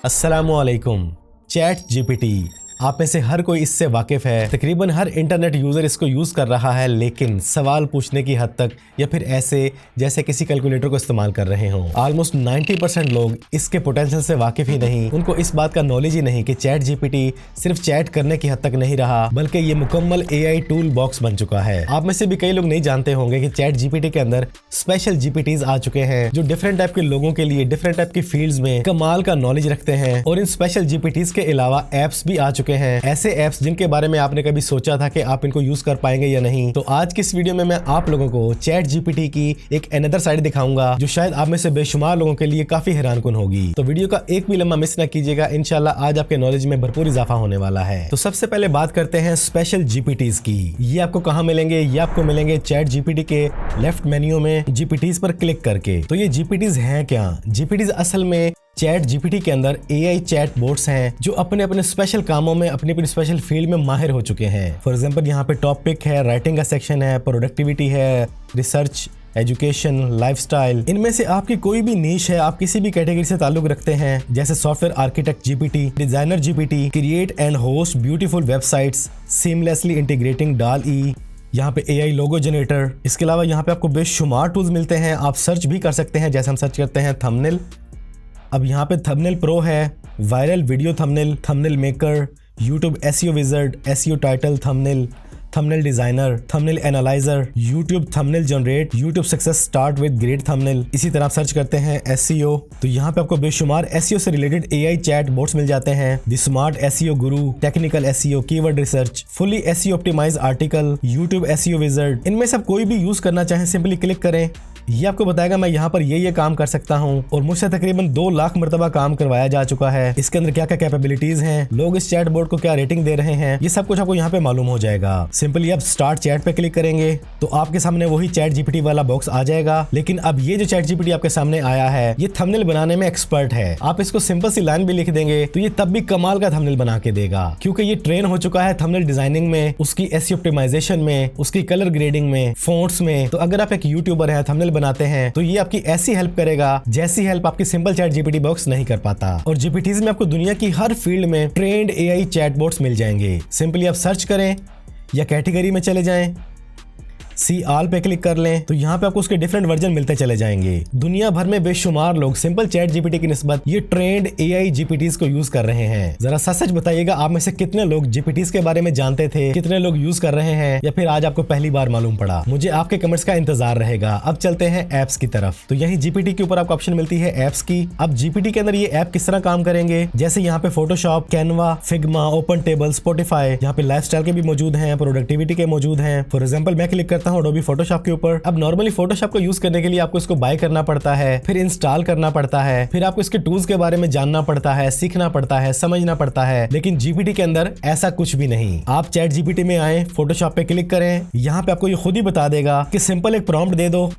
अस्सलामुअलैकुम। Chat GPT, आप में से हर कोई इससे वाकिफ है। तकरीबन हर इंटरनेट यूज़र इसको यूज़ कर रहा है, लेकिन सवाल पूछने की हद तक या फिर ऐसे जैसे किसी कैलकुलेटर को इस्तेमाल कर रहे हों। ऑलमोस्ट 90% लोग इसके पोटेंशियल से वाकिफ ही नहीं। उनको इस बात का नॉलेज ही नहीं कि चैट जीपीटी सिर्फ चैट करने की हद तक नहीं रहा, बल्कि ये मुकम्मल AI टूल बॉक्स बन चुका है। आप में से भी कई लोग नहीं जानते होंगे कि चैट जीपीटी के अंदर स्पेशल जीपीटीज आ चुके हैं जो डिफरेंट टाइप के लोगों के लिए डिफरेंट टाइप की फील्ड्स में कमाल का नॉलेज रखते हैं। और इन स्पेशल जीपीटीज के अलावा एप्स भी आ चुके हैं, ऐसे एप्स जिनके बारे में आपने कभी सोचा था कि आप इनको यूज कर पाएंगे या नहीं। तो आज की इस वीडियो में मैं आप लोगों को चैट जीपीटी की एक अनदर साइड दिखाऊंगा जो शायद आप में से बेशुमार लोगों के लिए काफी हैरानकुन होगी। तो वीडियो का एक भी लम्हा मिस ना कीजिएगा, इंशाल्लाह आज आपके नॉलेज में भरपूर इजाफा होने वाला है। तो सबसे पहले बात करते हैं स्पेशल जीपीटीज की। ये आपको कहाँ मिलेंगे? ये आपको मिलेंगे चैट जीपीटी के लेफ्ट मेन्यू में जीपीटीज पर क्लिक करके। तो ये जीपीटीज हैं क्या? जीपीटीज असल में चैट जीपीटी के अंदर AI चैट बोट्स हैं जो अपने अपने स्पेशल कामों में अपनी अपनी स्पेशल फील्ड में माहिर हो चुके हैं। फॉर एग्जांपल यहाँ पे टॉपिक है, राइटिंग का सेक्शन है, प्रोडक्टिविटी है, रिसर्च, एजुकेशन, लाइफस्टाइल। इनमें से आपकी कोई भी नीश है, आप किसी भी कैटेगरी से ताल्लुक रखते हैं, जैसे software architect GPT, designer GPT, create and host beautiful websites, seamlessly integrating DALL-E, यहाँ पे AI लोगो जनरेटर। इसके अलावा यहाँ पे आपको बेशुमार टूल्स मिलते हैं, आप सर्च भी कर सकते हैं। जैसे हम सर्च करते हैं थंबनेल, अब यहाँ पे थंबनेल प्रो है, viral video thumbnail, thumbnail maker, YouTube SEO wizard, SEO title thumbnail, thumbnail designer, thumbnail analyser, YouTube thumbnail generate, YouTube success start with great thumbnail. इसी तरह आप सर्च करते हैं SEO, तो यहाँ पे आपको बेशुमार SEO से रिलेटेड AI चैट बोट्स मिल जाते हैं। The smart SEO guru, technical SEO, keyword research, fully SEO optimise article, YouTube SEO wizard. इनमें से आप कोई भी यूज करना चाहें सिंपली क्लिक करें, ये आपको बताएगा मैं यहाँ पर ये काम कर सकता हूँ। और मुझसे तकरीबन 2 लाख मरतबा काम करवाया जा चुका है। इसके अंदर क्या क्या कैपेबिलिटीज हैं, लोग इस चैट बोर्ड को क्या रेटिंग दे रहे हैं, ये सब कुछ आपको यहाँ पे मालूम हो जाएगा। सिंपली आप स्टार्ट चैट पे क्लिक करेंगे तो आपके सामने वही चैट जीपीटी वाला बॉक्स आ जाएगा। लेकिन अब ये जो चैट जीपीटी आपके सामने आया है, ये थंबनेल बनाने में एक्सपर्ट है। आप इसको सिंपल सी लाइन भी लिख देंगे तो ये तब भी कमाल का थंबनेल बना के देगा, क्योंकि ये ट्रेन हो चुका है थंबनेल डिजाइनिंग में, उसकी SEO ऑप्टिमाइजेशन में, उसकी कलर ग्रेडिंग में, फोंट्स में। तो अगर आप एक यूट्यूबर हैं, थंबनेल बनाते हैं, तो ये आपकी ऐसी हेल्प करेगा जैसी हेल्प आपकी सिंपल चैट जीपीटी बॉक्स नहीं कर पाता। और जीपीटीज में आपको दुनिया की हर फील्ड में ट्रेंड AI चैट बोट्स मिल जाएंगे। सिंपली आप सर्च करें या कैटेगरी में चले जाएं, सी ऑल पे क्लिक कर लें तो यहाँ पे आपको उसके डिफरेंट वर्जन मिलते चले जाएंगे। दुनिया भर में बेशुमार लोग सिंपल चैट जीपीटी की निस्बत ये ट्रेंड AI जीपीटीज को यूज कर रहे हैं। जरा सच सच बताइएगा, आप में से कितने लोग जीपीटीज के बारे में जानते थे, कितने लोग यूज कर रहे हैं, या फिर आज आपको पहली बार मालूम पड़ा? मुझे आपके कमेंट्स का इंतजार रहेगा। अब चलते हैं एप्स की तरफ। तो यही जीपीटी के ऊपर आपको ऑप्शन मिलती है एप्स की। अब जीपीटी के अंदर ये ऐप किस तरह काम करेंगे, जैसे यहाँ पे Photoshop, Canva, Figma, open table, Spotify, यहाँ पे लाइफस्टाइल के भी मौजूद हैं, प्रोडक्टिविटी के मौजूद हैं। फॉर एग्जाम्पल मैं क्लिक करता हूँ एडोबी फोटोशॉप के ऊपर। अब नॉर्मली फोटोशॉप को यूज करने के लिए आपको इसको बाय करना पड़ता है, फिर इंस्टॉल करना पड़ता है, फिर आपको इसके टूल्स के बारे में जानना पड़ता है, सीखना पड़ता है, समझना पड़ता है। लेकिन जीपीटी के अंदर ऐसा कुछ भी नहीं। आप चैट जीपीटी में आए, फोटोशॉप पे क्लिक करें, यहाँ पे आपको ये खुद ही बता देगा कि सिंपल एक प्रॉम्प्ट दे दो,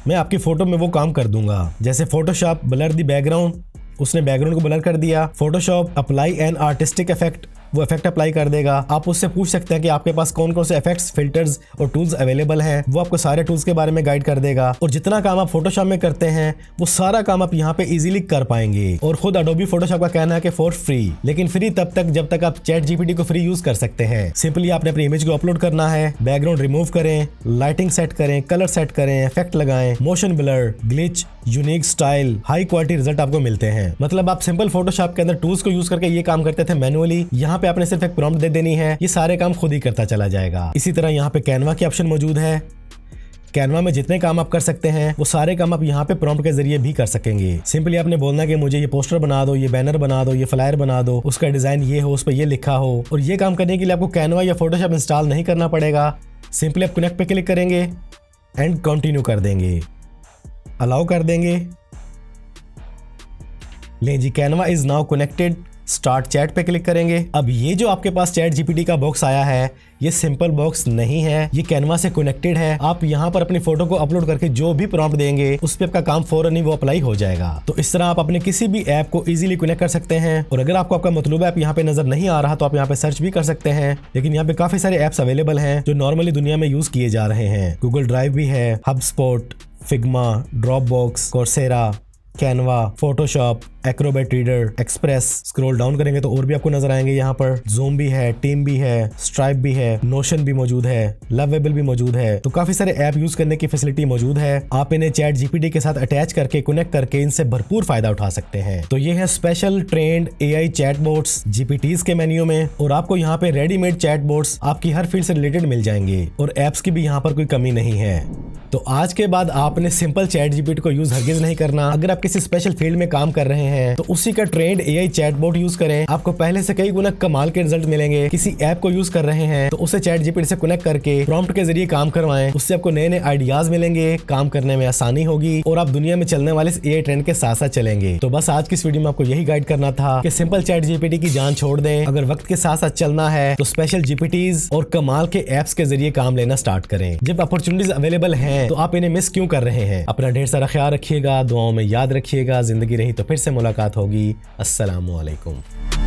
मैं आपकी फोटो में वो काम कर दूंगा। जैसे फोटोशॉप ब्लर द बैकग्राउंड, उसने बैकग्राउंड को ब्लर कर दिया। Photoshop apply an artistic effect, वो इफेक्ट अप्लाई कर देगा। आप उससे पूछ सकते हैं कि आपके पास कौन कौन से इफेक्ट्स, फिल्टर्स और टूल्स अवेलेबल हैं, वो आपको सारे टूल्स के बारे में गाइड कर देगा। और जितना काम आप फोटोशॉप में करते हैं वो सारा काम आप यहाँ पे इजीली कर पाएंगे। और खुद एडोबी फोटोशॉप का कहना है कि फॉर फ्री, लेकिन फ्री तब तक जब तक आप चैट जीपीटी को फ्री यूज कर सकते हैं। सिंपली आपने अपनी इमेज को अपलोड करना है, बैकग्राउंड रिमूव करें, लाइटिंग सेट करें, कलर सेट करें, इफेक्ट लगाएं, motion blur, glitch, unique style, high quality result आपको मिलते हैं। मतलब आप सिंपल फोटोशॉप के अंदर टूल्स को यूज करके ये काम करते थे मैनुअली, यहाँ पे आपने सिर्फ एक प्रॉम्प्ट दे देनी है, ये सारे काम खुद ही करता चला जाएगा। इसी तरह यहाँ पे कैनवा की ऑप्शन मौजूद है। कैनवा में जितने काम आप कर सकते हैं वो सारे काम आप यहाँ पे प्रॉम्प्ट के जरिए भी कर सकेंगे। सिंपली आपने बोलना कि मुझे ये पोस्टर बना दो, ये बैनर बना दो, ये फ्लायर बना दो, उसका डिजाइन ये हो, उस पर ये लिखा हो। और ये काम करने के लिए आपको कैनवा या फोटोशॉप इंस्टॉल नहीं करना पड़ेगा। सिंपली आप कनेक्ट पे क्लिक करेंगे एंड कंटिन्यू कर देंगे, अलाउ कर देंगे। ले जी, Canva is now connected. Start chat पे क्लिक करेंगे। अब ये जो आपके पास चैट जीपीटी का बॉक्स आया है, ये सिंपल बॉक्स नहीं है, ये कैनवा से कनेक्टेड है। आप यहाँ पर अपनी फोटो को अपलोड करके जो भी प्रॉम्प्ट देंगे उस पर आपका काम फौरन ही वो अप्लाई हो जाएगा। तो इस तरह आप अपने किसी भी ऐप को इजीली कनेक्ट कर सकते हैं। और अगर आपको आपका मतलब ऐप यहाँ पे नजर नहीं आ रहा तो आप यहाँ पे सर्च भी कर सकते हैं। लेकिन यहाँ पे काफी सारे ऐप्स अवेलेबल हैं जो नॉर्मली दुनिया में यूज किए जा रहे हैं। गूगल ड्राइव भी है, HubSpot, Figma, Dropbox, Coursera, Canva, Photoshop, Acrobat reader, express. Scroll down करेंगे तो और भी आपको नजर आएंगे। यहाँ पर ज़ूम भी है, टीम भी है, स्ट्राइप भी है, नोशन भी मौजूद है, लवेबल भी मौजूद है। तो काफी सारे ऐप यूज करने की फैसिलिटी मौजूद है। आप इन्हें चैट जीपीटी के साथ अटैच करके कनेक्ट करके इनसे भरपूर फायदा उठा सकते हैं। तो ये है स्पेशल ट्रेंड एआई चैटबॉट्स जीपीटीज के मेन्यू में, और आपको यहाँ पे रेडीमेड चैटबॉट्स आपकी हर फील्ड से रिलेटेड मिल जाएंगे, और एप्स की भी यहाँ पर कोई कमी नहीं है। तो आज के बाद आपने सिंपल चैट जीपीटी को यूज हरगिज नहीं करना। अगर आप किसी स्पेशल फील्ड में काम कर रहे हैं तो उसी का ट्रेंड एआई चैटबॉट यूज करें, आपको पहले से कई गुना कमाल के रिजल्ट मिलेंगे। किसी ऐप को यूज कर रहे हैं तो उसे चैट जीपीटी से कनेक्ट करके प्रॉम्प्ट के जरिए काम करवाएं, उससे आपको नए नए आइडियाज मिलेंगे, काम करने में आसानी होगी, और आप दुनिया में चलने वाले इस एआई ट्रेंड के साथ साथ चलेंगे। तो बस आज की इस वीडियो में आपको यही गाइड करना था कि सिंपल चैट जीपीटी की जान छोड़ दें। अगर वक्त के साथ साथ चलना है तो स्पेशल जीपीटीज और कमाल के एप्स के जरिए काम लेना स्टार्ट करें। जब अपॉर्चुनिटीज अवेलेबल हैं तो आप इन्हें मिस क्यों कर रहे हैं। अपना ढेर सारा ख्याल रखिएगा, दुआओं में याद रखिएगा। जिंदगी रही तो फिर से मुलाकात होगी। अस्सलामु अलैकुम।